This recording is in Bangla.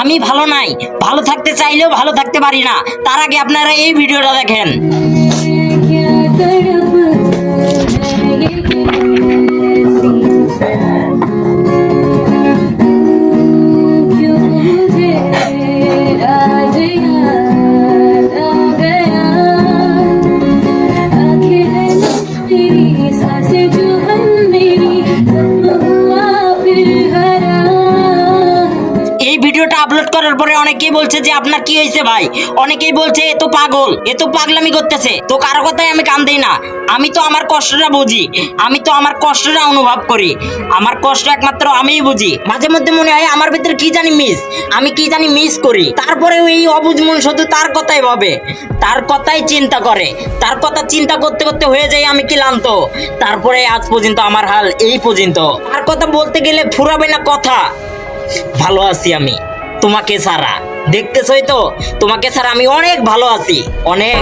আমি ভালো নাই, ভালো থাকতে চাইলেও ভালো থাকতে পারি না। তার আগে আপনারা এই ভিডিওটা দেখেন। এই ভিডিওটা আপলোড করার পরে অনেকেই বলছে যে আপনার কি হয়েছে ভাই, অনেকেই বলছে এ তো পাগল, এ তো পাগলামি করতেছে। তো কারো কথাই আমি কান দেই না। আমি তো আমার কষ্টটা বুঝি, আমি তো আমার কষ্টটা অনুভব করি। আমার কষ্ট একমাত্র আমিই বুঝি। মাঝে মধ্যে মনে হয় আমার ভিতরে কি জানি আমি কি জানি মিস করি। তারপরেও এই অবুঝ মন শুধু তার কথাই ভাবে, তার কথাই চিন্তা করে, তার কথা চিন্তা করতে করতে হয়ে যায় আমি ক্লান্ত। তারপরে আজ পর্যন্ত আমার হাল এই পর্যন্ত। তার কথা বলতে গেলে ফুরাবে না কথা। ভালো আছি আমি তোমাকে ছাড়া, দেখতেছই তো, তোমাকে ছাড়া আমি অনেক ভালো আছি, অনেক।